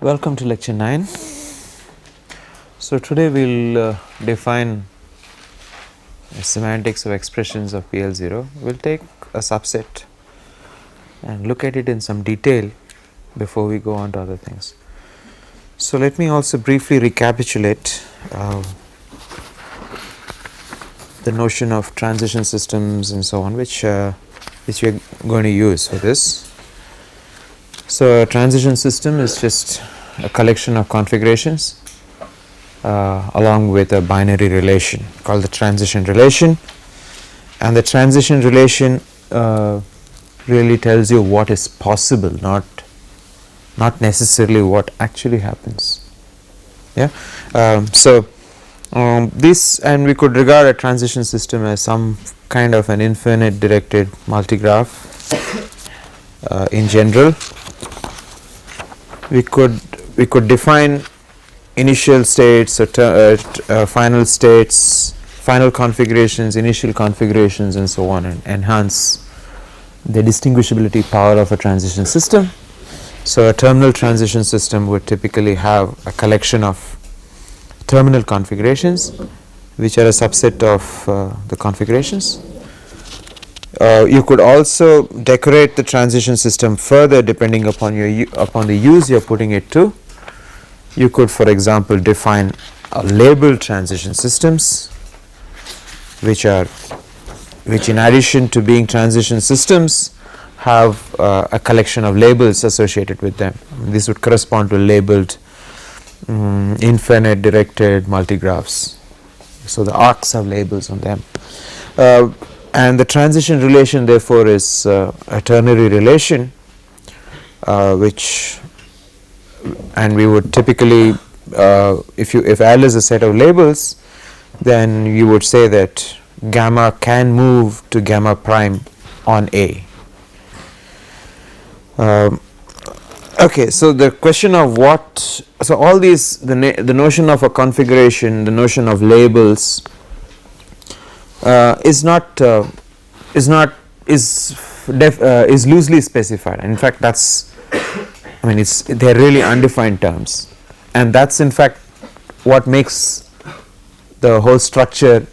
Welcome to lecture 9. So today we will define semantics of expressions of PL0. We will take a subset and look at it in some detail before we go on to other things. So let me also briefly recapitulate the notion of transition systems and so on, which we are going to use for this. So a transition system is just a collection of configurations along with a binary relation called the transition relation, and the transition relation really tells you what is possible, not necessarily what actually happens. Yeah. This, and we could regard a transition system as some kind of an infinite directed multigraph in general. We could define initial states or final states, final configurations, initial configurations and so on, and enhance the distinguishability power of a transition system. So a terminal transition system would typically have a collection of terminal configurations which are a subset of the configurations. You could also decorate the transition system further depending upon the use you are putting it to. You could, for example, define labeled transition systems, which in addition to being transition systems have a collection of labels associated with them. This would correspond to labeled infinite directed multigraphs. So the arcs have labels on them. And the transition relation therefore is a ternary relation, and we would typically if L is a set of labels, then you would say that gamma can move to gamma prime on A. Okay, so the question of so all these, the notion of a configuration, the notion of labels is loosely specified, and in fact they're really undefined terms, and that's in fact what makes the whole structure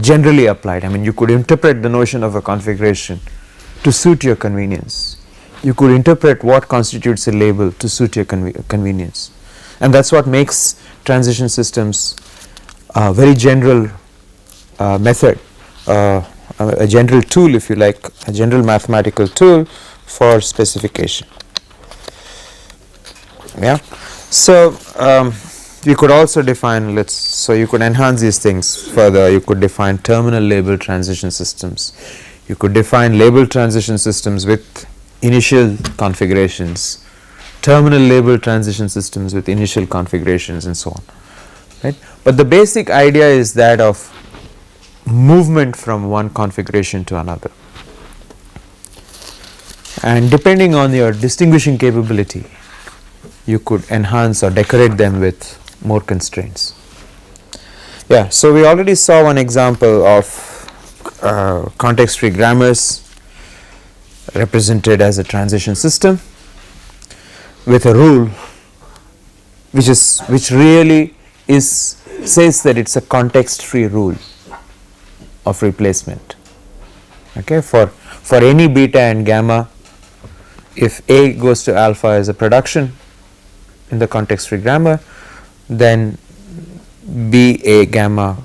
generally applied. You could interpret the notion of a configuration to suit your convenience. You could interpret what constitutes a label to suit your convenience, and that's what makes transition systems a very general method, a general tool, if you like, a general mathematical tool for specification. Yeah. So you could also define, so you could enhance these things further. You could define terminal label transition systems. You could define label transition systems with initial configurations, terminal label transition systems with initial configurations, and so on. Right. But the basic idea is that of movement from one configuration to another, and depending on your distinguishing capability, you could enhance or decorate them with more constraints. Yeah, so we already saw one example of context free grammars represented as a transition system with a rule which really says that it's a context free rule of replacement. Okay, for any beta and gamma, if A goes to alpha as a production in the context free grammar, then B A gamma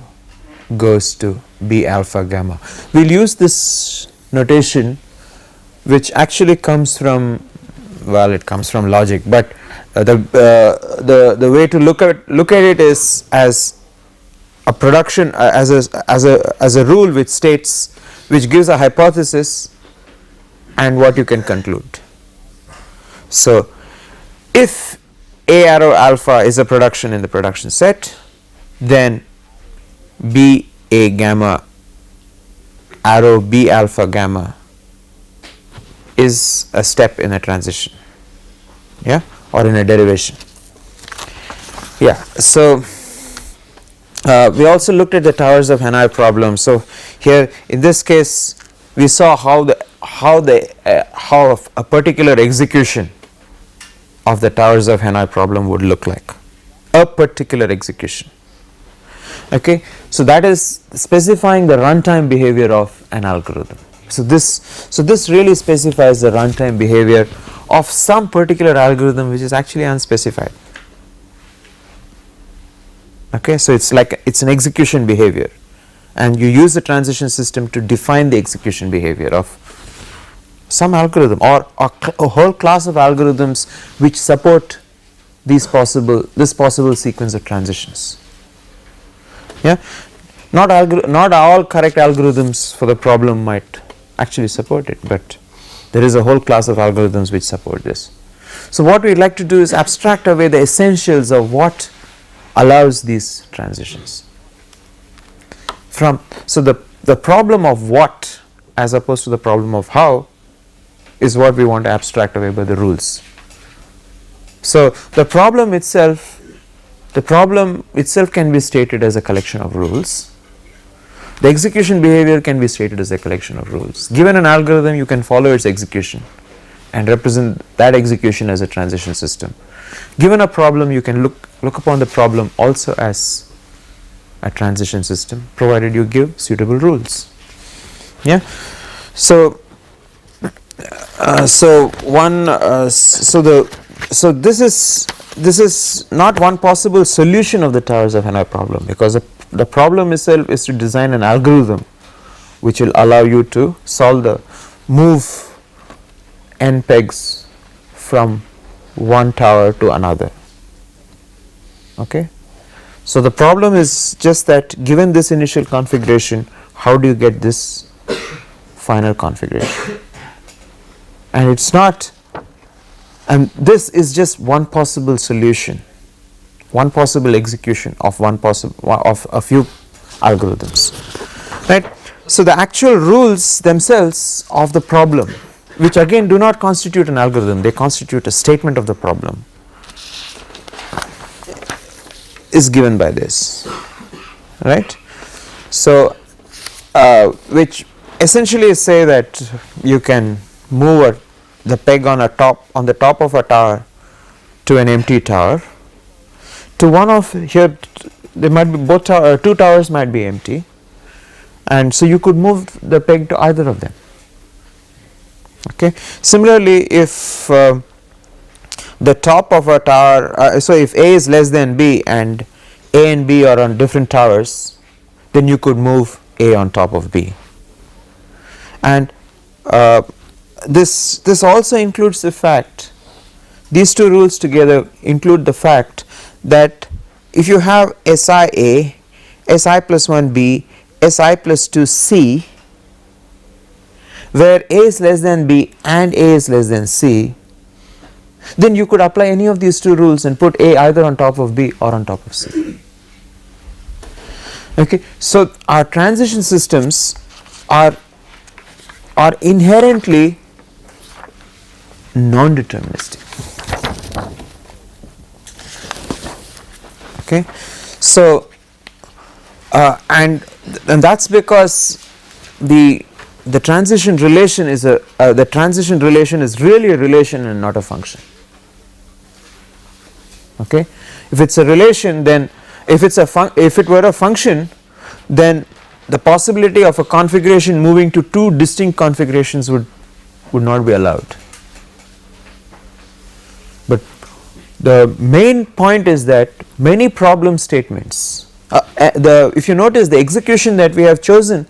goes to B alpha gamma. We will use this notation, which actually comes from, it comes from logic, but the way to look at it is as a production, as a rule which gives a hypothesis and what you can conclude. So if A arrow alpha is a production in the production set, then B A gamma arrow B alpha gamma is a step in a transition, yeah, or in a derivation. Yeah. So we also looked at the towers of Hanai problem. So here in this case we saw how a particular execution of the towers of Hanoi problem would look like, a particular execution. Okay, so that is specifying the runtime behavior of an algorithm. So this really specifies the runtime behavior of some particular algorithm which is actually unspecified. Okay, so it's like it's an execution behavior, and you use the transition system to define the execution behavior of some algorithm or a whole class of algorithms which support this possible sequence of transitions. Yeah, not all correct algorithms for the problem might actually support it, but there is a whole class of algorithms which support this. So what we would like to do is abstract away the essentials of what allows these transitions from. So the problem of what as opposed to the problem of how is what we want to abstract away by the rules. So the problem itself can be stated as a collection of rules. The execution behavior can be stated as a collection of rules. Given an algorithm, you can follow its execution and represent that execution as a transition system. Given a problem, you can look upon the problem also as a transition system, provided you give suitable rules. Yeah. So this is not one possible solution of the towers of Hanoi problem, because the problem itself is to design an algorithm which will allow you to move n pegs from one tower to another. Okay, so the problem is just that given this initial configuration, how do you get this final configuration? And it's not, and this is just one possible solution, one possible execution of of a few algorithms, right? So the actual rules themselves of the problem, which again do not constitute an algorithm, they constitute a statement of the problem, is given by this, right? So which essentially say that you can move the peg on the top of a tower to an empty tower, to one of here there might be two towers might be empty, and so you could move the peg to either of them. Okay. Similarly, if the top of a tower, so if A is less than B and A and B are on different towers, then you could move A on top of B. And this also includes the fact, these two rules together include the fact that if you have Si A, Si plus 1 B, Si plus 2 C, where A is less than B and A is less than C, then you could apply any of these two rules and put A either on top of B or on top of C. Okay, so our transition systems are inherently non-deterministic. Okay, so and that's because the transition relation is really a relation and not a function. Okay, if it's a relation, then if it were a function, then the possibility of a configuration moving to two distinct configurations would not be allowed. But the main point is that many problem statements, if you notice, the execution that we have chosen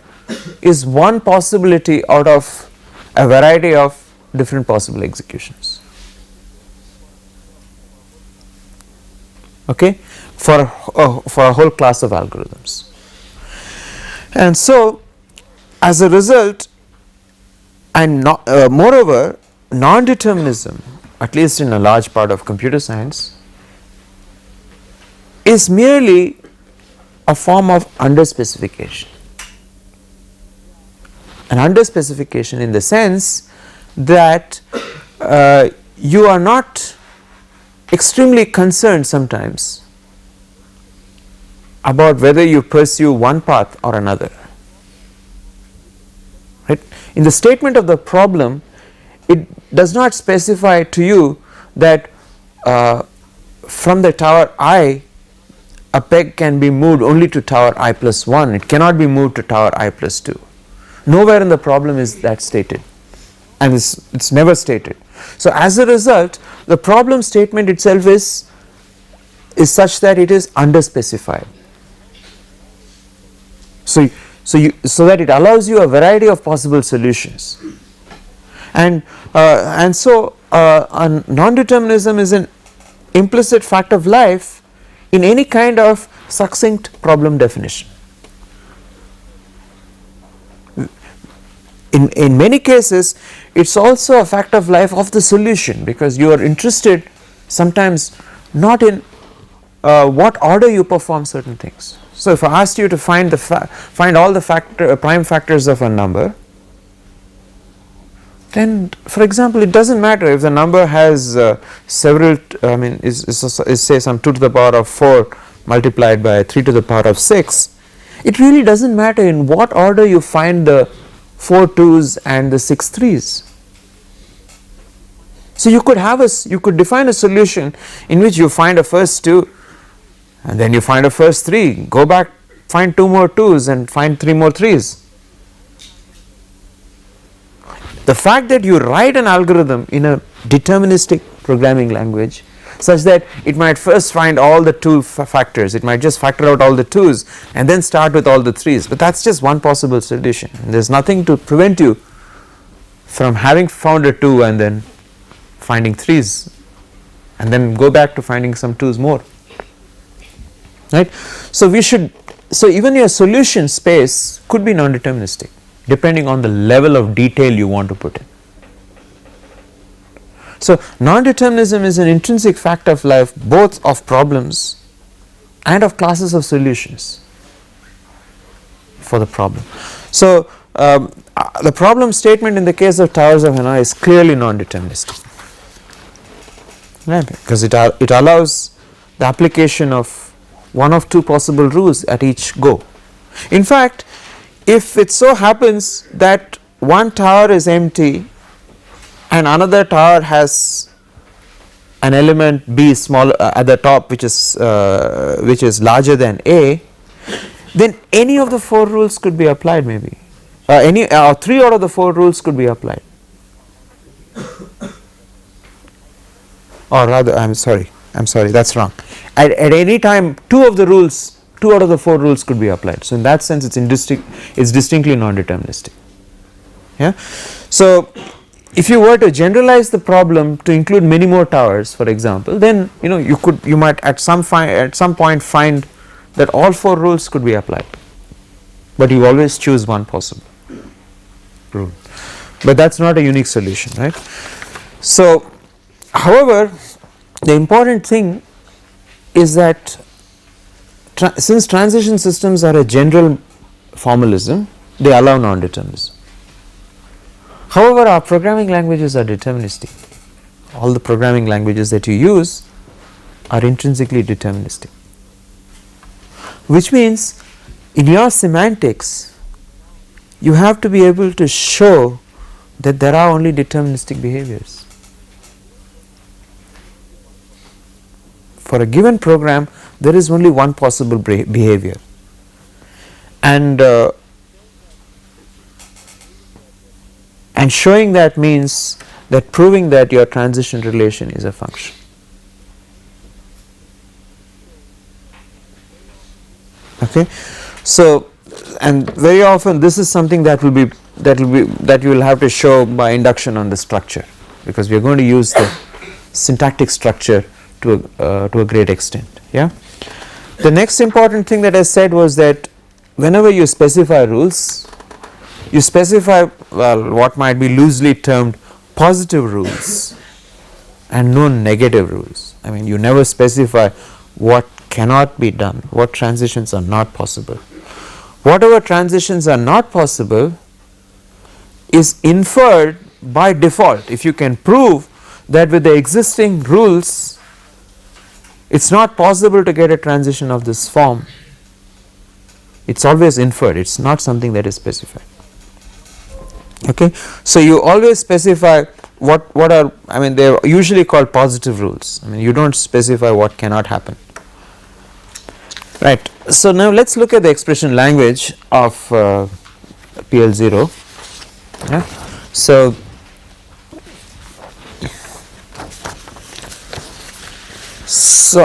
is one possibility out of a variety of different possible executions. Okay, for a whole class of algorithms. And so as a result, and moreover, non-determinism, at least in a large part of computer science, is merely a form of underspecification. An underspecification in the sense that you are not extremely concerned sometimes about whether you pursue one path or another. Right? In the statement of the problem, it does not specify to you that from the tower I, a peg can be moved only to tower I plus 1, it cannot be moved to tower I plus 2. Nowhere in the problem is that stated, and it's never stated. So as a result, the problem statement itself is such that it is underspecified. So that it allows you a variety of possible solutions, and so non-determinism is an implicit fact of life in any kind of succinct problem definition. In many cases it is also a fact of life of the solution, because you are interested sometimes not in what order you perform certain things. So if I asked you to find all the prime factors of a number, then for example it does not matter if the number has several, I mean is say some 2 to the power of 4 multiplied by 3 to the power of 6, it really does not matter in what order you find the 4 2's and the 6 3's. So you could define a solution in which you find a first 2 and then you find a first 3, go back, find 2 more 2's and find 3 more 3's. The fact that you write an algorithm in a deterministic programming language such that it might first find all the 2 factors, it might just factor out all the 2's and then start with all the 3's, but that is just one possible solution, and there is nothing to prevent you from having found a 2 and then finding 3's and then go back to finding some 2's more, right. So even your solution space could be non-deterministic depending on the level of detail you want to put in. So non-determinism is an intrinsic fact of life both of problems and of classes of solutions for the problem. So the problem statement in the case of towers of Hanoi is clearly non-deterministic, right, because it allows the application of one of 2 possible rules at each go. In fact, if it so happens that one tower is empty and another tower has an element b small at the top which is larger than a, then any of the 4 rules could be applied, maybe 3 out of the 4 rules could be applied, or rather I am sorry that is wrong. At any time 2 out of the 4 rules could be applied. So in that sense it is distinctly non-deterministic. Yeah. So if you were to generalize the problem to include many more towers, for example, then you might at some point find that all 4 rules could be applied, but you always choose one possible rule, but that is not a unique solution, right. So however, the important thing is that since transition systems are a general formalism, they allow non-determinism. However, our programming languages are deterministic. All the programming languages that you use are intrinsically deterministic, which means in your semantics you have to be able to show that there are only deterministic behaviors. For a given program there is only one possible behavior, and showing that means that proving that your transition relation is a function. Okay, so and very often this is something that you will have to show by induction on the structure, because we are going to use the syntactic structure to a great extent. Yeah. The next important thing that I said was that whenever you specify rules, you specify what might be loosely termed positive rules and no negative rules. I mean, you never specify what cannot be done, what transitions are not possible. Whatever transitions are not possible is inferred by default. If you can prove that with the existing rules it is not possible to get a transition of this form, it is always inferred, it is not something that is specified. Okay. So you always specify what are, I mean, they are usually called positive rules. I mean, you don't specify what cannot happen, right. So now let's look at the expression language of PL0. Yeah. So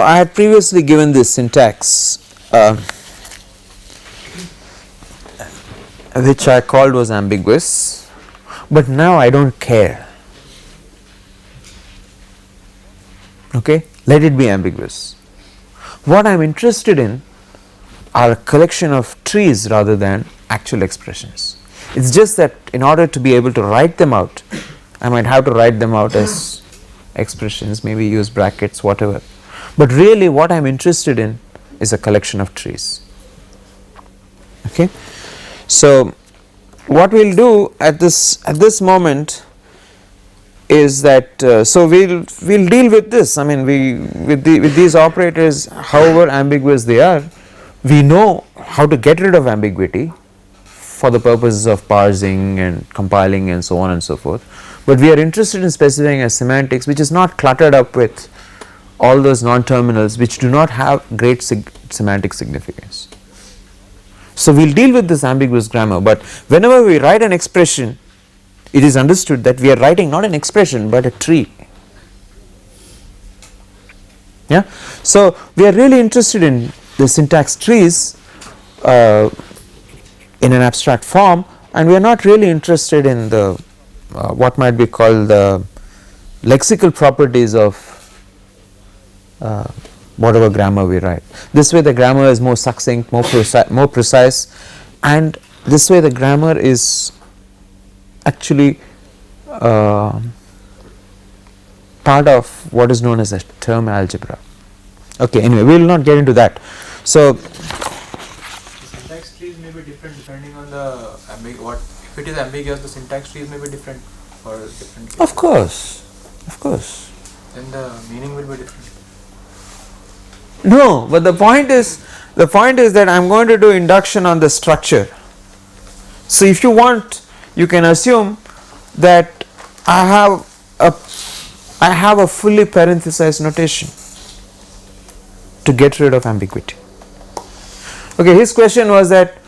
I had previously given this syntax which I called was ambiguous, but now I don't care. Okay, let it be ambiguous. What I am interested in are a collection of trees rather than actual expressions. It is just that in order to be able to write them out, I might have to write them out as expressions, maybe use brackets, whatever. But really what I am interested in is a collection of trees. Okay. So what we will do at this moment is that so we'll deal with this. I mean, with these operators, however ambiguous they are, we know how to get rid of ambiguity for the purposes of parsing and compiling and so on and so forth, but we are interested in specifying a semantics which is not cluttered up with all those non-terminals which do not have great semantic significance. So we will deal with this ambiguous grammar, but whenever we write an expression, it is understood that we are writing not an expression but a tree. Yeah. So we are really interested in the syntax trees in an abstract form, and we are not really interested in the what might be called the lexical properties of whatever grammar we write. This way the grammar is more succinct, more precise, and this way the grammar is actually part of what is known as a term algebra. Okay, anyway, we will not get into that. So syntax trees may be different depending on the what if it is ambiguous, the syntax trees may be different for different cases. Of course. Then the meaning will be different. No, but the point is that I am going to do induction on the structure. So if you want, you can assume that I have a fully parenthesized notation to get rid of ambiguity. Okay, his question was that,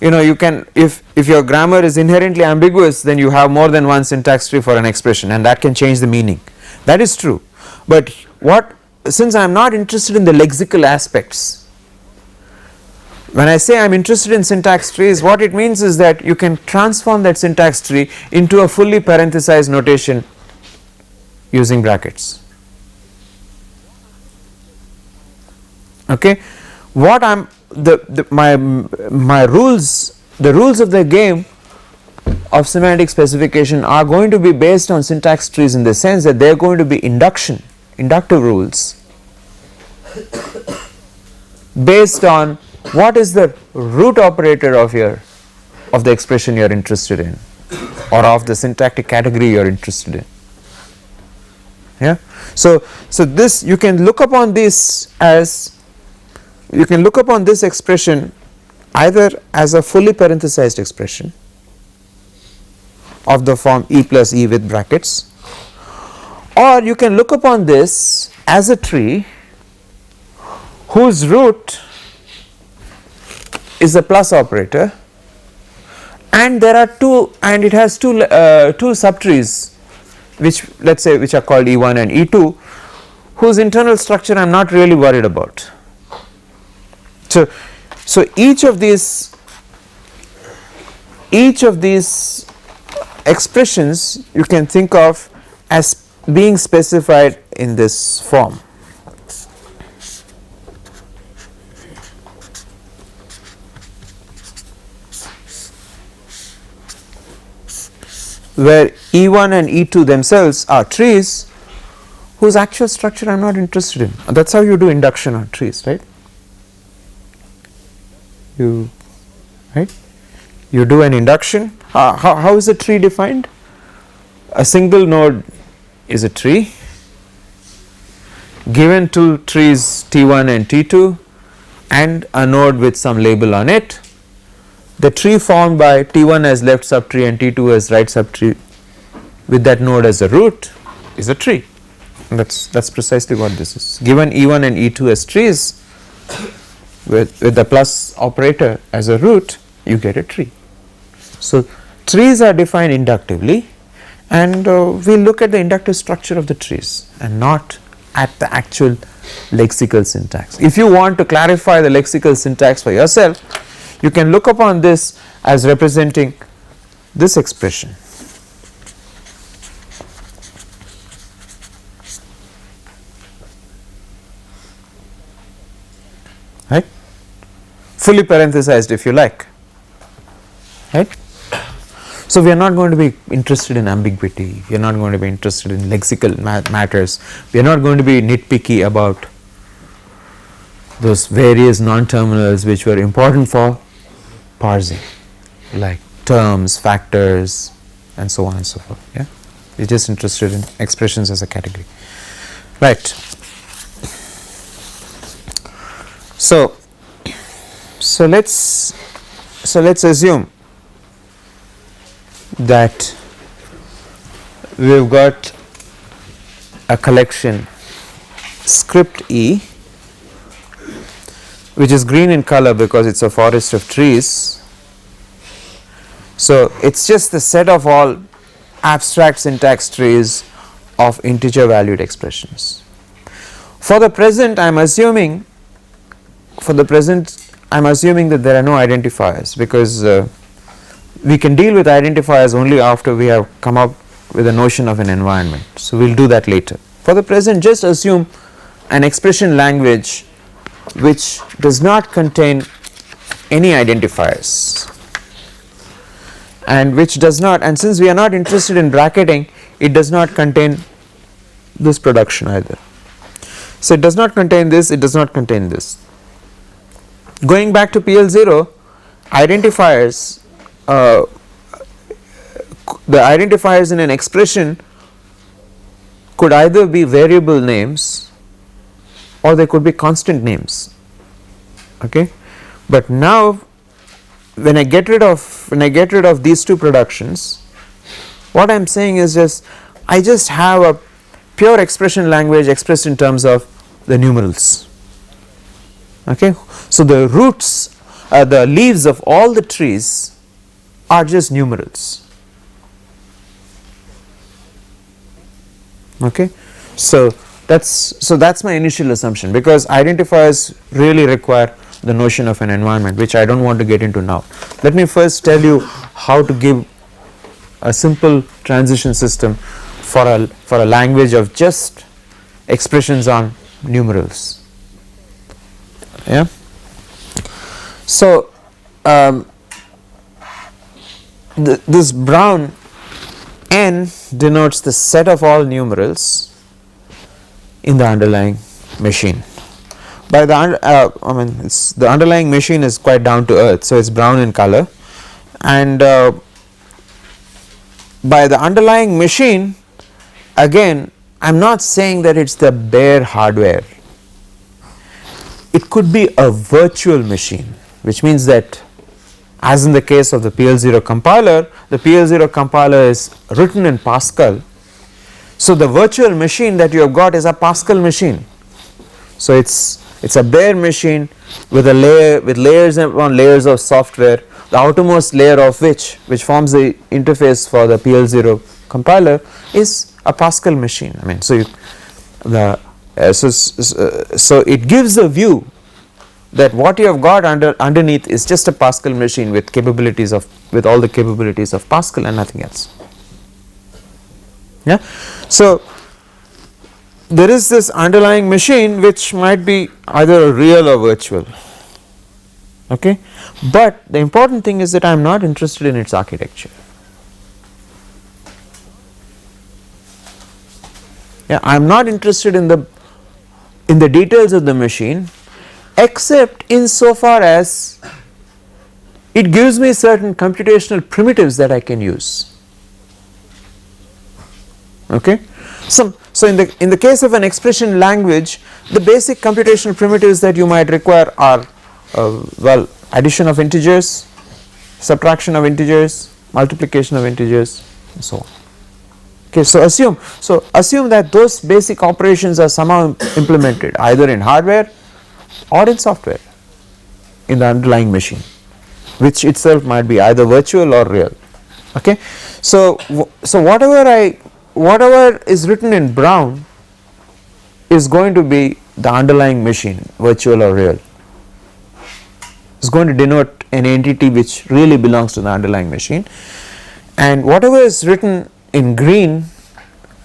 you know, you can, if your grammar is inherently ambiguous, then you have more than one syntax tree for an expression, and that can change the meaning. That is true, but since I am not interested in the lexical aspects, when I say I am interested in syntax trees, what it means is that you can transform that syntax tree into a fully parenthesized notation using brackets. Okay, what I'm my rules, the rules of the game of semantic specification are going to be based on syntax trees, in the sense that they are going to be inductive rules based on what is the root operator of the expression you are interested in, or of the syntactic category you are interested in. Yeah. So this, you can look upon this expression either as a fully parenthesized expression of the form e plus e with brackets, or you can look upon this as a tree whose root is the plus operator, and there are it has two subtrees which, let's say, which are called E1 and E2, whose internal structure I am not really worried about. So each of these expressions you can think of as being specified in this form. Where E1 and E2 themselves are trees whose actual structure I am not interested in. That is how you do induction on trees, right? You do an induction. How is a tree defined? A single node is a tree given two trees T1 and T2 and a node with some label on it. The tree formed by T1 as left subtree and T2 as right subtree with that node as a root is a tree. That's precisely what this is. Given E1 and E2 as trees with the plus operator as a root, you get a tree. So trees are defined inductively, and we look at the inductive structure of the trees and not at the actual lexical syntax. If you want to clarify the lexical syntax for yourself, you can look upon this as representing this expression. Right? Fully parenthesized if you like. Right? So we are not going to be interested in ambiguity, we are not going to be interested in lexical matters, we are not going to be nitpicky about those various non-terminals which were important for parsing, like terms, factors, and so on and so forth. Yeah, we are just interested in expressions as a category. Right. So let's assume that we've got a collection script E, which is green in color because it's a forest of trees. So it's just the set of all abstract syntax trees of integer valued expressions. For the present I am assuming that there are no identifiers, because we can deal with identifiers only after we have come up with a notion of an environment. So we will do that later. For the present, just assume an expression language which does not contain any identifiers, and which does not, and since we are not interested in bracketing, it does not contain this production either. So it does not contain this, it does not contain this. Going back to PL0, identifiers, the identifiers in an expression could either be variable names or they could be constant names. Okay, but now when I get rid of these two productions, what I am saying is I just have a pure expression language expressed in terms of the numerals. Okay, so the roots, the leaves of all the trees are just numerals. Okay, so that's my initial assumption, because identifiers really require the notion of an environment, which I don't want to get into now. Let me first tell you how to give a simple transition system for a language of just expressions on numerals. Yeah. So this brown n denotes the set of all numerals in the underlying machine. By the the underlying machine is quite down to earth, so it's brown in color, and by the underlying machine, again I am not saying that it's the bare hardware. It could be a virtual machine, which means that, as in the case of the PL0 compiler, the PL0 compiler is written in Pascal. So the virtual machine that you have got is a Pascal machine. So it's a bare machine with layers upon layers of software, the outermost layer of which forms the interface for the PL0 compiler is a Pascal machine. I mean, so so it gives a view that what you have got underneath is just a Pascal machine with all the capabilities of Pascal and nothing else. Yeah. So there is this underlying machine which might be either real or virtual. Okay, but the important thing is that I am not interested in its architecture. Yeah, I am not interested in the details of the machine, except insofar as it gives me certain computational primitives that I can use. Okay, so in the case of an expression language, the basic computational primitives that you might require are addition of integers, subtraction of integers, multiplication of integers, and so on. Okay, so assume that those basic operations are somehow implemented either in hardware or in software in the underlying machine, which itself might be either virtual or real. Okay, so whatever is written in brown is going to be the underlying machine, virtual or real. It's going to denote an entity which really belongs to the underlying machine, and whatever is written in green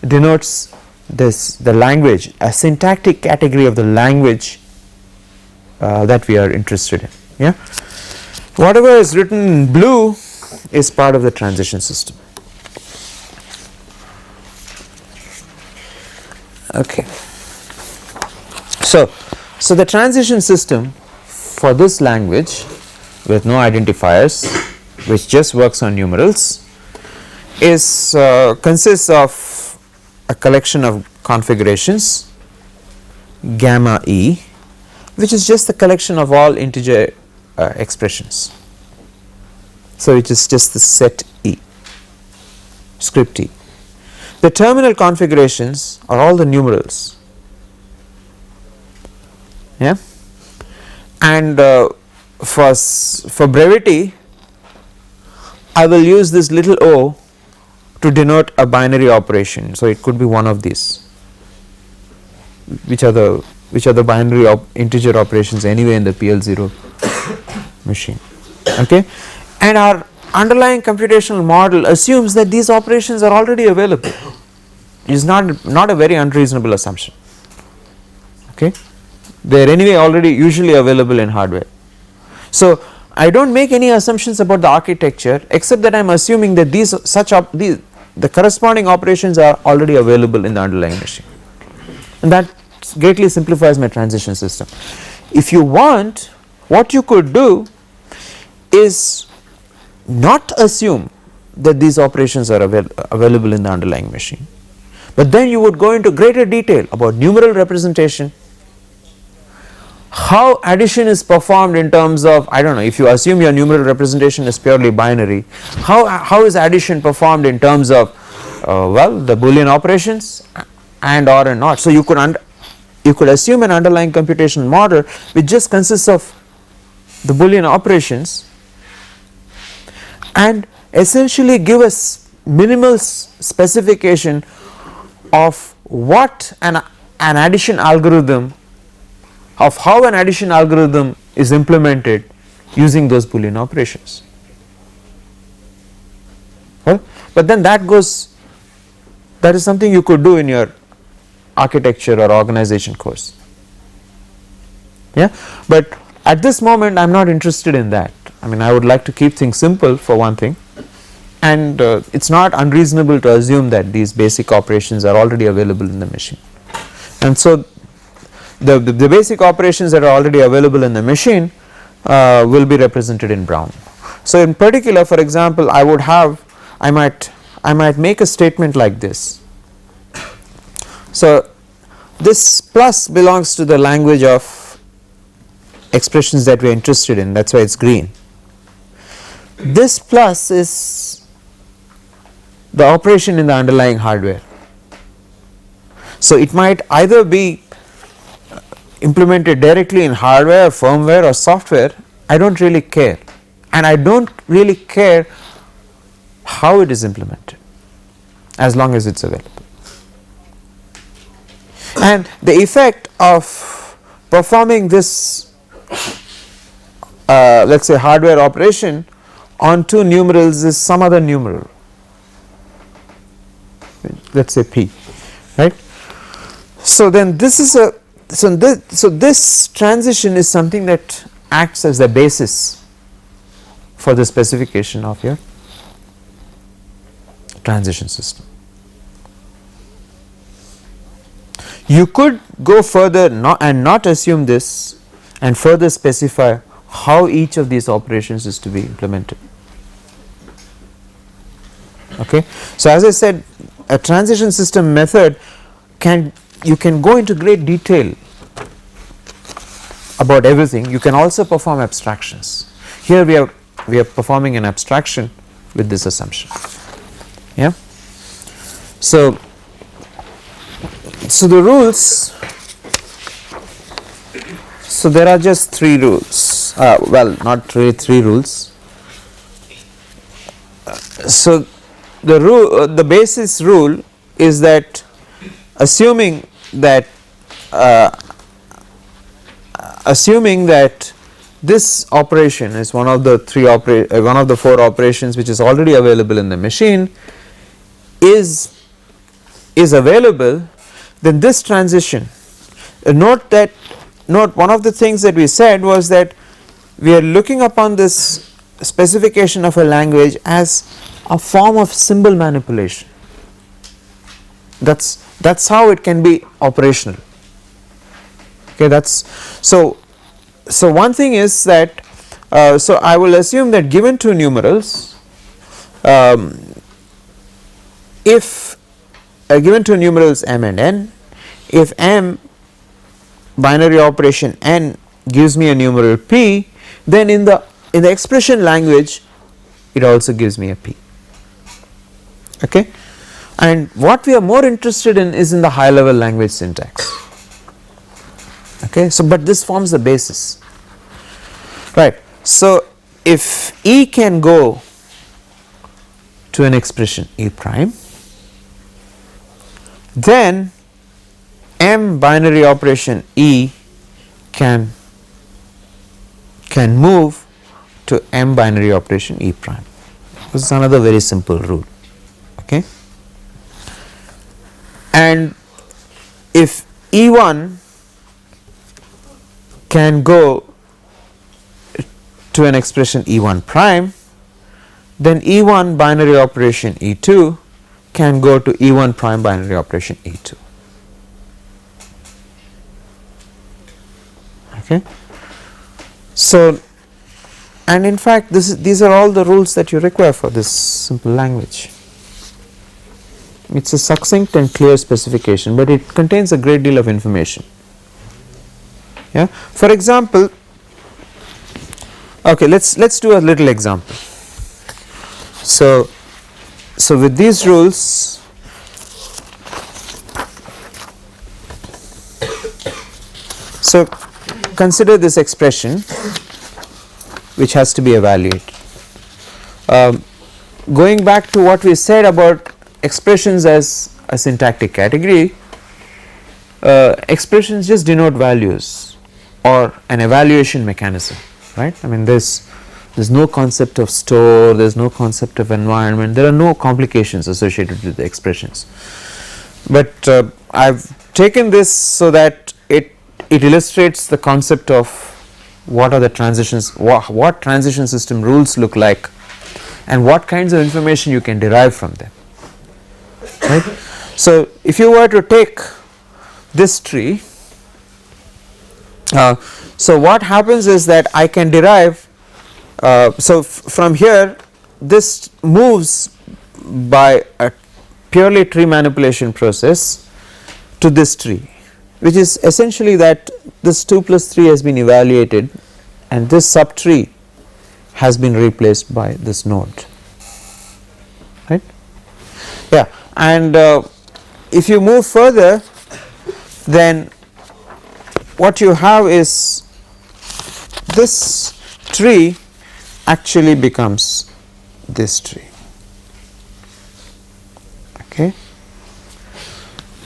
denotes the language, a syntactic category of the language that we are interested in. Yeah, whatever is written in blue is part of the transition system. Okay, so the transition system for this language with no identifiers, which just works on numerals, is consists of a collection of configurations gamma e, which is just the collection of all integer expressions. So it is just the set E, script E. The terminal configurations are all the numerals. Yeah, and for brevity, I will use this little o to denote a binary operation. So it could be one of these, which are the binary integer operations anyway in the PL0 machine. Okay, and our underlying computational model assumes that these operations are already available. It is not a very unreasonable assumption. Okay, they are anyway already usually available in hardware. So I don't make any assumptions about the architecture except that I am assuming that the corresponding operations are already available in the underlying machine, and that greatly simplifies my transition system. If you want, what you could do is not assume that these operations are available in the underlying machine, but then you would go into greater detail about numeral representation, how addition is performed in terms of, I don't know, if you assume your numeral representation is purely binary, how is addition performed in terms of well, the Boolean operations and or and not. So you could assume an underlying computational model which just consists of the Boolean operations and essentially give us minimal specification of what an addition algorithm, of how an addition algorithm is implemented using those Boolean operations. Well, but then that is something you could do in your architecture or organization course. Yeah, but at this moment I am not interested in that. I mean, I would like to keep things simple for one thing, and it is not unreasonable to assume that these basic operations are already available in the machine. And so the basic operations that are already available in the machine will be represented in brown. So in particular, for example, I might make a statement like this. So this plus belongs to the language of expressions that we are interested in, that is why it is green. This plus is the operation in the underlying hardware. So it might either be implemented directly in hardware, firmware or software. I do not really care, and I do not really care how it is implemented as long as it is available. And the effect of performing this let us say hardware operation on two numerals is some other numeral, let us say p, right. So then this is this transition is something that acts as the basis for the specification of your transition system. You could go further and not assume this and further specify how each of these operations is to be implemented. Okay. So as I said, a transition system method you can go into great detail about everything. You can also perform abstractions. Here we are performing an abstraction with this assumption. Yeah. So the rules, so there are just 3 rules, well not really 3 rules. So the basis rule is that assuming that this operation is one of the 4 operations which is already available in the machine is available, then this transition, note one of the things that we said was that we are looking upon this specification of a language as a form of symbol manipulation. That's how it can be operational. Okay, that's so one thing is that so I will assume that given 2 numerals, if given 2 numerals m and n, if m binary operation n gives me a numeral p, then in the expression language it also gives me a p. Okay, and what we are more interested in is in the high level language syntax. Okay, so but this forms the basis, right? So if E can go to an expression E prime, then M binary operation E can move to M binary operation E prime. This is another very simple rule. Okay, and if E1 can go to an expression E1 prime, then E1 binary operation E2 can go to E1 prime binary operation E2. Okay, so and in fact these are all the rules that you require for this simple language. It is a succinct and clear specification, but it contains a great deal of information. Yeah. For example, okay, let's do a little example. So with these rules, so consider this expression which has to be evaluated. Going back to what we said about expressions as a syntactic category, expressions just denote values or an evaluation mechanism, right? I mean there's no concept of store, there's no concept of environment, there are no complications associated with the expressions. But I've taken this so that it illustrates the concept of what are the transitions, what transition system rules look like, and what kinds of information you can derive from them. Right? So if you were to take this tree, so what happens is that I can derive, so from here this moves by a purely tree manipulation process to this tree, which is essentially that this 2 plus 3 has been evaluated and this subtree has been replaced by this node, right? Yeah, and if you move further, then what you have is this tree actually becomes this tree. Okay,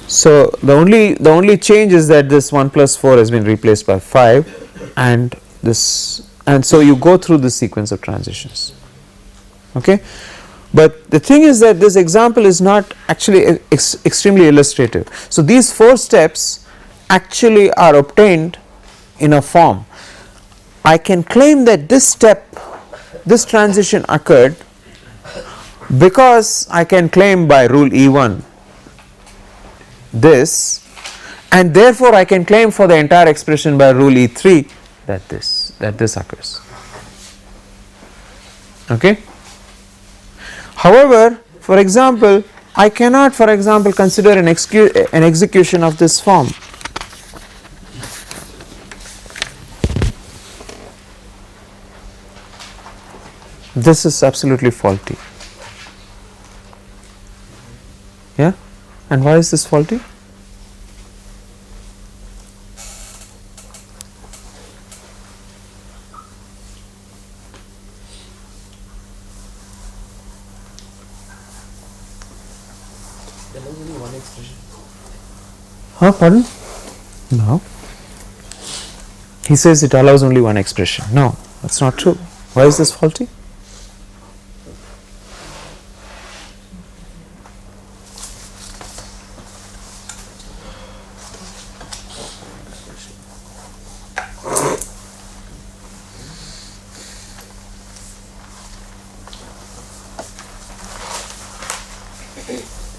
so the only change is that this 1 plus 4 has been replaced by 5, and this, and so you go through this sequence of transitions. Okay, but the thing is that this example is not actually extremely illustrative. So these 4 steps actually are obtained in a form. I can claim that this step, this transition occurred because I can claim by rule E1 this, and therefore I can claim for the entire expression by rule E3 that this occurs. Okay. However, for example, I cannot, for example, consider an execution of this form. This is absolutely faulty. Yeah. And why is this faulty? There is only one expression. Huh, pardon? No. He says it allows only one expression. No, that's not true. Why is this faulty?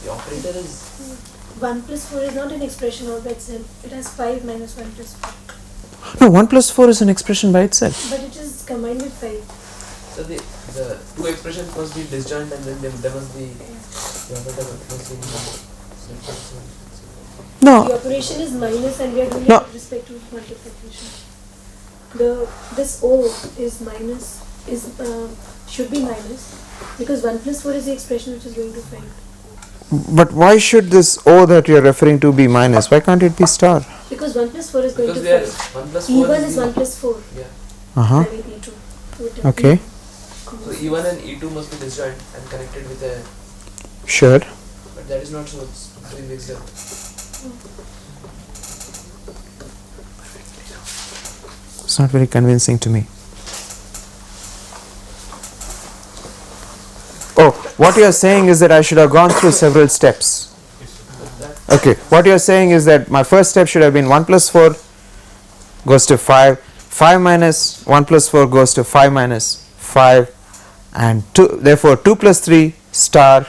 The operator is 1 plus 4 is not an expression all by itself. It has 5 minus 1 plus 4. No, 1 plus 4 is an expression by itself. But it is combined with 5. so the two expressions must be disjoint and then there must be the operator must be No, The operation is minus and we are doing No. it with respect to multiplication. This O is minus, should be minus because 1 plus 4 is the expression which is going to 5. but why should this O that you are referring to be minus? Why can't it be star? Because 1 plus 4 is going because to they are 5. 1 plus 4 E1 is the- 1 plus 4. Yeah. Uh-huh. I mean E2. So Okay, So E1 and E2 must be disjoint and connected with a, sure. but that is not so. It's doing mixed up. It's not very convincing to me. Oh, what you are saying is that I should have gone through several steps. But that Okay, what you are saying is that my first step should have been 1 plus 4 goes to 5, 5 minus 1 plus 4 goes to 5 minus 5, and 2, therefore 2 plus 3 star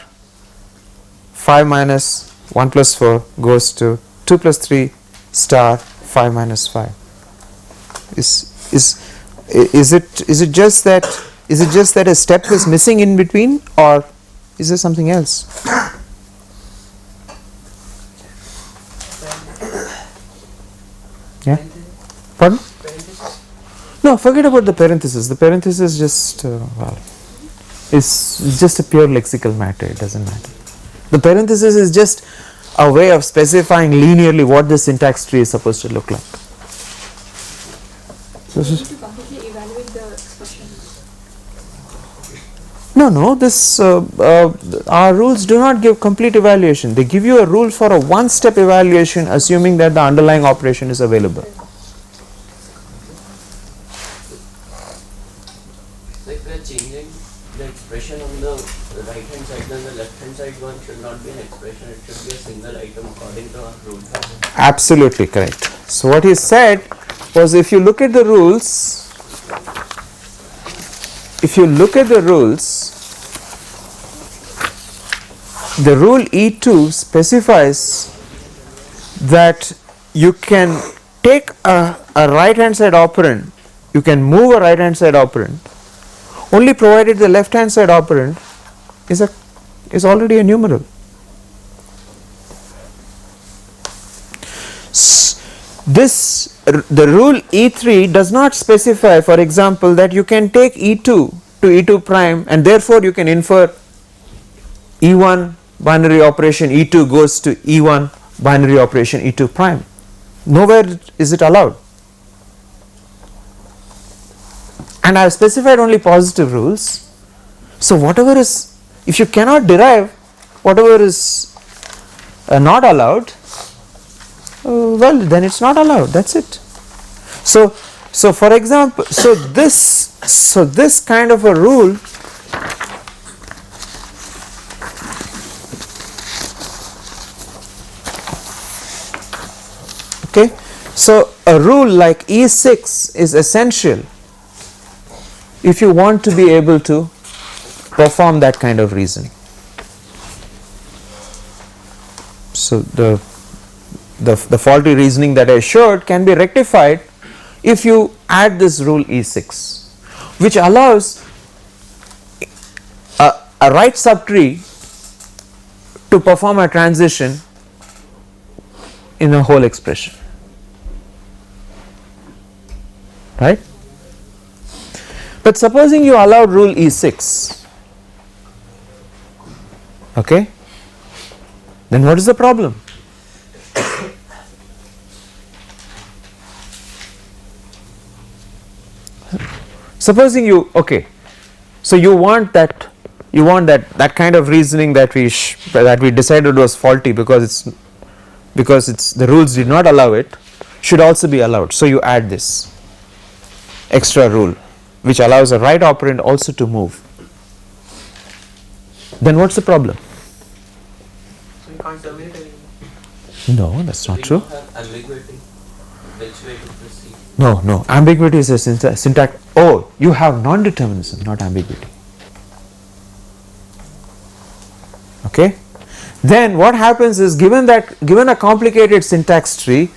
5 minus 1 plus 4 goes to 2 plus 3 star 5 minus 5. Is it just that a step is missing in between, or is there something else? Yeah. Pardon? parenthesis. No, forget about the parenthesis. The parenthesis just well, it's just a pure lexical matter. It doesn't matter. The parenthesis is just a way of specifying linearly what the syntax tree is supposed to look like. So We need to completely evaluate the expression. no, this our rules do not give complete evaluation. They give you a rule for a one-step evaluation, assuming that the underlying operation is available. Like we are changing the expression on the right hand side, then the left hand side one should not be an expression, it should be a single item according to our rule. Absolutely correct. So what he said was, if you look at the rules, the rule E2 specifies that you can take a right hand side operand, you can move a right hand side operand only provided the left hand side operand is already a numeral. The rule E3 does not specify, for example, that you can take E2 to E2 prime and therefore you can infer E1 binary operation E2 goes to E1 binary operation E2 prime. Nowhere is it allowed. And I have specified only positive rules. So whatever is, if you cannot derive whatever is not allowed, well, then it's not allowed. That's it. So for example, this kind of a rule okay, so a rule like E6 is essential if you want to be able to perform that kind of reasoning. So the faulty reasoning that I showed can be rectified if you add this rule E6, which allows a right subtree to perform a transition in a whole expression, right? But supposing you allowed rule E6, okay, Then what is the problem? Supposing you, okay, so you want that kind of reasoning that we decided was faulty because it's the rules did not allow it, should also be allowed. So you add this extra rule which allows a right operand also to move. Then what's the problem? So you can't terminate anymore. No, that's not true. We don't have ambiguity. Which way to proceed? No, ambiguity is a syntax. Oh, you have non-determinism, not ambiguity. Okay, then what happens is, given a complicated syntax tree,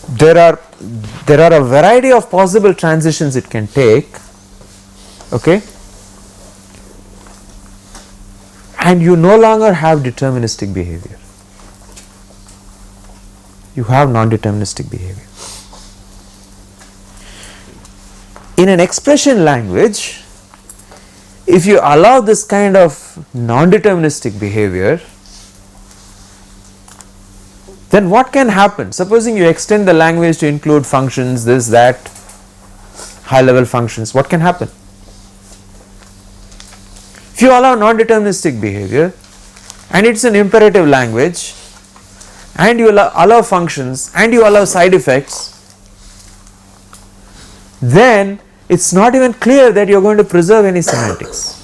there are a variety of possible transitions it can take. Okay, and you no longer have deterministic behavior. You have non-deterministic behavior. In an expression language, if you allow this kind of non-deterministic behavior, then what can happen? Supposing you extend the language to include functions, this, that, high level functions, what can happen? If you allow non-deterministic behavior and it's an imperative language and you allow functions and you allow side effects, then it's not even clear that you are going to preserve any semantics.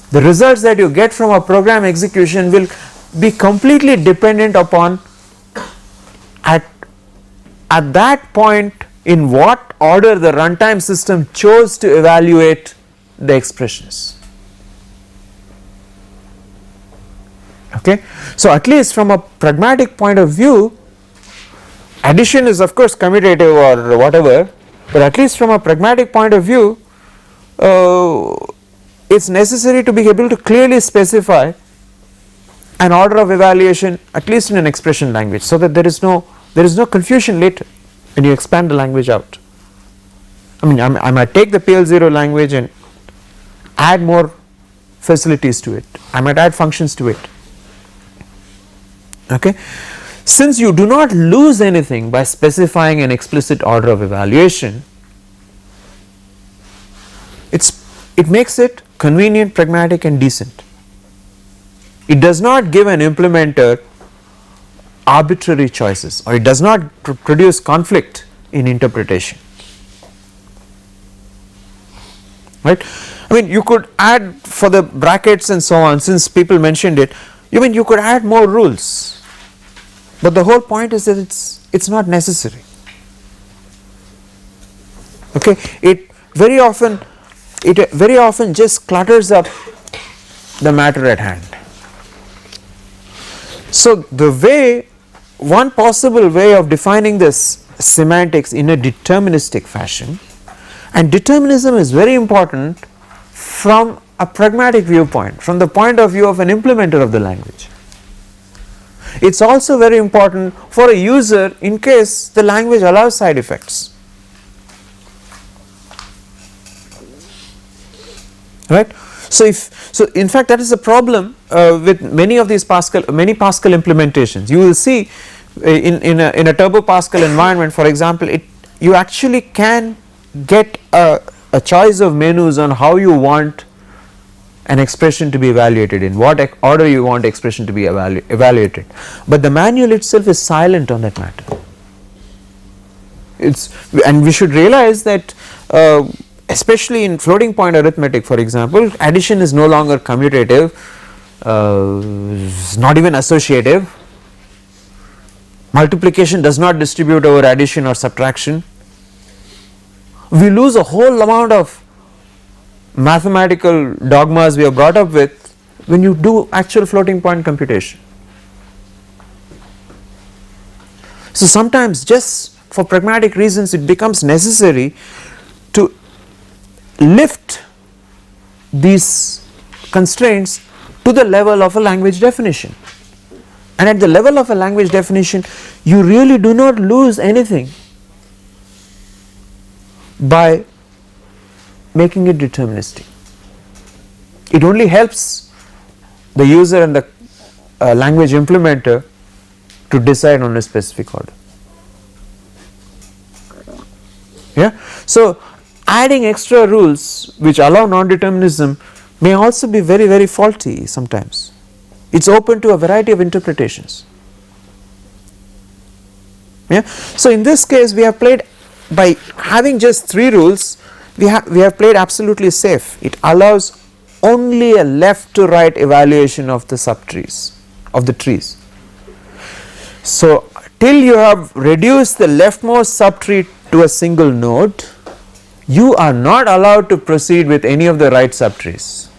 The results that you get from a program execution will be completely dependent upon at that point in what order the runtime system chose to evaluate the expressions. Okay, so at least from a pragmatic point of view, addition is of course commutative or whatever, but at least from a pragmatic point of view, it's necessary to be able to clearly specify an order of evaluation, at least in an expression language, so that there is no confusion later when you expand the language out. I mean, I might take the PL0 language and add more facilities to it. I might add functions to it. Okay, since you do not lose anything by specifying an explicit order of evaluation, it makes it convenient, pragmatic and decent. It does not give an implementer arbitrary choices, or it does not produce conflict in interpretation, right? I mean, you could add for the brackets and so on, since people mentioned it, you could add more rules, but the whole point is that it's not necessary. Okay, it very often just clutters up the matter at hand. So one possible way of defining this semantics in a deterministic fashion, and determinism is very important from a pragmatic viewpoint, from the point of view of an implementer of the language. It is also very important for a user in case the language allows side effects, right? So in fact that is a problem with many of these Pascal implementations. You will see in a Turbo Pascal environment, for example, you actually can get a choice of menus on how you want an expression to be evaluated, in what order you want expression to be evaluated, but the manual itself is silent on that matter. And we should realize that especially in floating point arithmetic, for example, addition is no longer commutative, not even associative. Multiplication does not distribute over addition or subtraction. We lose a whole amount of mathematical dogmas we are brought up with when you do actual floating point computation. So sometimes just for pragmatic reasons it becomes necessary to lift these constraints to the level of a language definition, and at the level of a language definition you really do not lose anything by making it deterministic. It only helps the user and the language implementer to decide on a specific order. Yeah. So adding extra rules which allow non-determinism may also be very, very faulty sometimes. It's open to a variety of interpretations. Yeah. So in this case we have played, by having just 3 rules, we have played absolutely safe. It allows only a left to right evaluation of the subtrees, of the trees. So till you have reduced the leftmost subtree to a single node, you are not allowed to proceed with any of the right subtrees.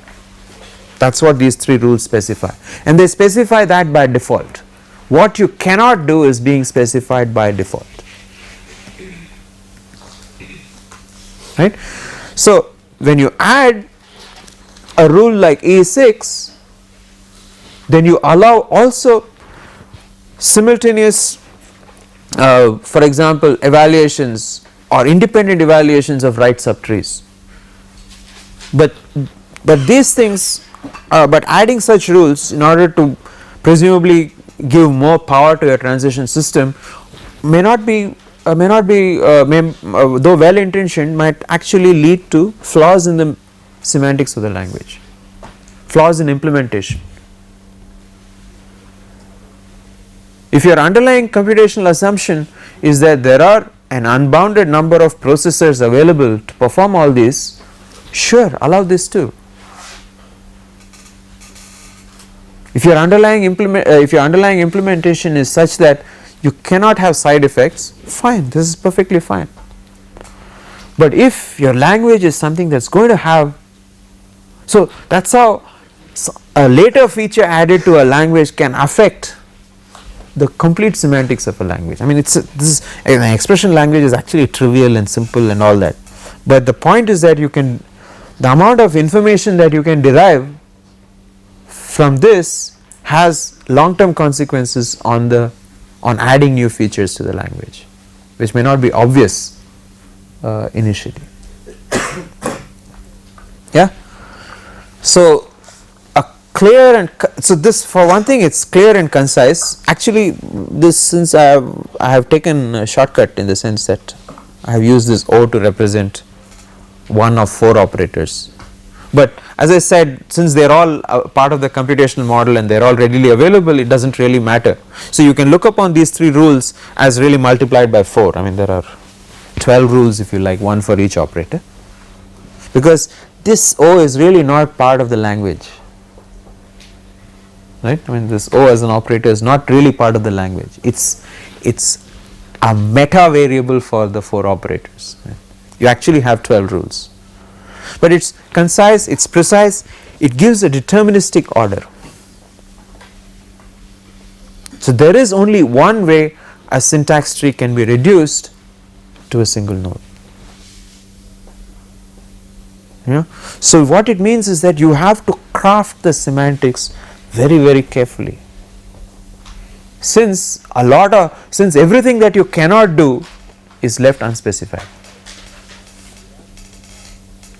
That is what these 3 rules specify, and they specify that by default. What you cannot do is being specified by default, right. So when you add a rule like E6, then you allow also simultaneous for example evaluations or independent evaluations of right subtrees, but these things but adding such rules in order to presumably give more power to your transition system may not be though well intentioned, might actually lead to flaws in the semantics of the language, flaws in implementation. If your underlying computational assumption is that there are an unbounded number of processors available to perform all these, sure, allow this too. If your underlying implementation is such that you cannot have side effects, fine, this is perfectly fine. But if your language is something that is going to have, so that is how a later feature added to a language can affect the complete semantics of a language. I mean, an expression language is actually trivial and simple and all that, but the point is that the amount of information that you can derive from this has long term consequences on adding new features to the language, which may not be obvious initially. Yeah. So clear and so this, for one thing, it's clear and concise. Actually, this, since I have taken a shortcut in the sense that I have used this O to represent one of 4 operators, but as I said, since they are all part of the computational model and they are all readily available, it does not really matter. So you can look upon these 3 rules as really multiplied by 4. I mean, there are 12 rules if you like, 1 for each operator, because this O is really not part of the language, right. I mean, this O as an operator is not really part of the language, it's a meta variable for the 4 operators, right? You actually have 12 rules, but it's concise, it's precise, it gives a deterministic order. So there is only one way a syntax tree can be reduced to a single node. Yeah. So what it means is that you have to craft the semantics very, very carefully, since everything that you cannot do is left unspecified.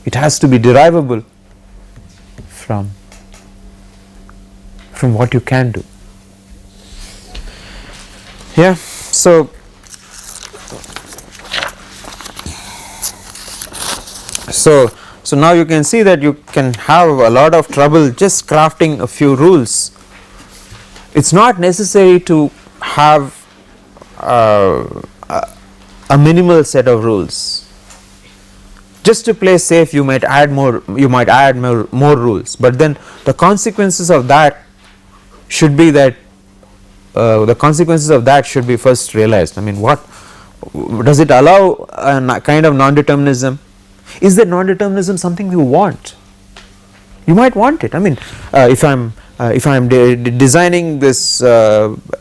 It has to be derivable from what you can do. Yeah. So now you can see that you can have a lot of trouble just crafting a few rules. It's not necessary to have a minimal set of rules. Just to play safe, you might add more rules, but then the consequences of that should be first realized. I mean, what does it allow a kind of non-determinism? Is that non-determinism something you want? You might want it. I mean, if I'm designing this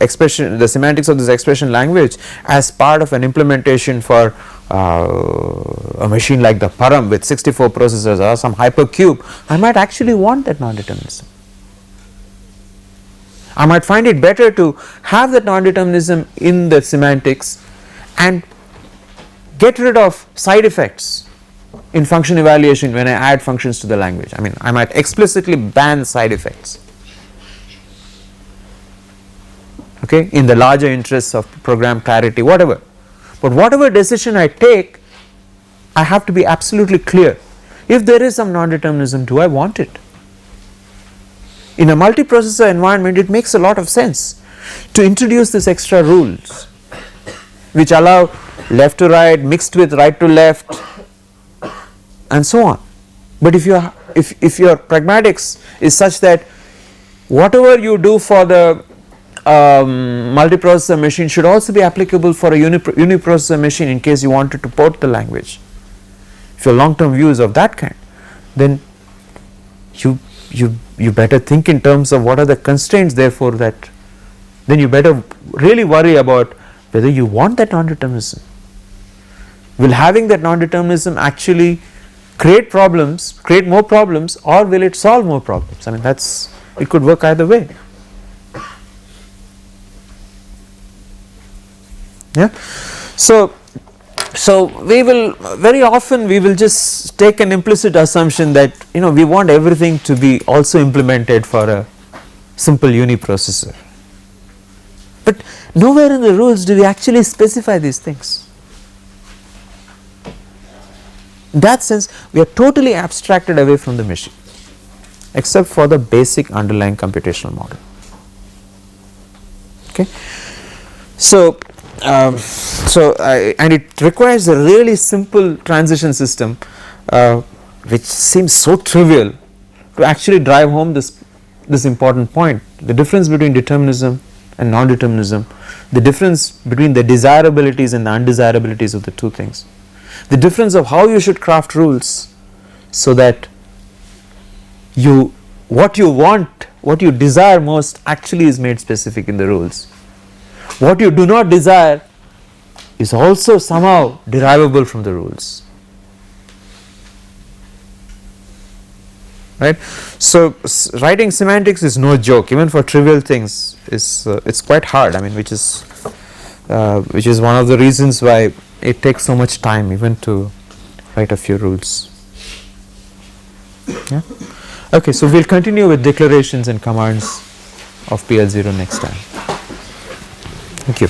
expression, the semantics of this expression language as part of an implementation for a machine like the Param with 64 processors or some hypercube, I might actually want that non-determinism. I might find it better to have that non-determinism in the semantics and get rid of side effects in function evaluation when I add functions to the language. I mean, I might explicitly ban side effects. okay, in the larger interests of program clarity, whatever. But whatever decision I take, I have to be absolutely clear. If there is some non-determinism, do I want it? In a multiprocessor environment, it makes a lot of sense to introduce these extra rules which allow left to right mixed with right to left and so on. But if your pragmatics is such that whatever you do for the multiprocessor machine should also be applicable for a uniprocessor machine in case you wanted to port the language. If your long term view is of that kind, then you better think in terms of what are the constraints, therefore that then you better really worry about whether you want that non-determinism. Will having that non-determinism actually create problems, create more problems, or will it solve more problems? I mean, that's, it could work either way. Yeah. So we will very often we will just take an implicit assumption that we want everything to be also implemented for a simple uniprocessor. But nowhere in the rules do we actually specify these things. In that sense, we are totally abstracted away from the machine, except for the basic underlying computational model. Okay. So and it requires a really simple transition system, which seems so trivial, to actually drive home this important point: the difference between determinism and non-determinism, the difference between the desirabilities and the undesirabilities of the two things, the difference of how you should craft rules so that what you want, what you desire most actually is made specific in the rules. What you do not desire is also somehow derivable from the rules, right? So writing semantics is no joke, even for trivial things. It's quite hard. I mean, which is one of the reasons why it takes so much time even to write a few rules. Yeah. Okay, so we'll continue with declarations and commands of PL0 next time. Thank you.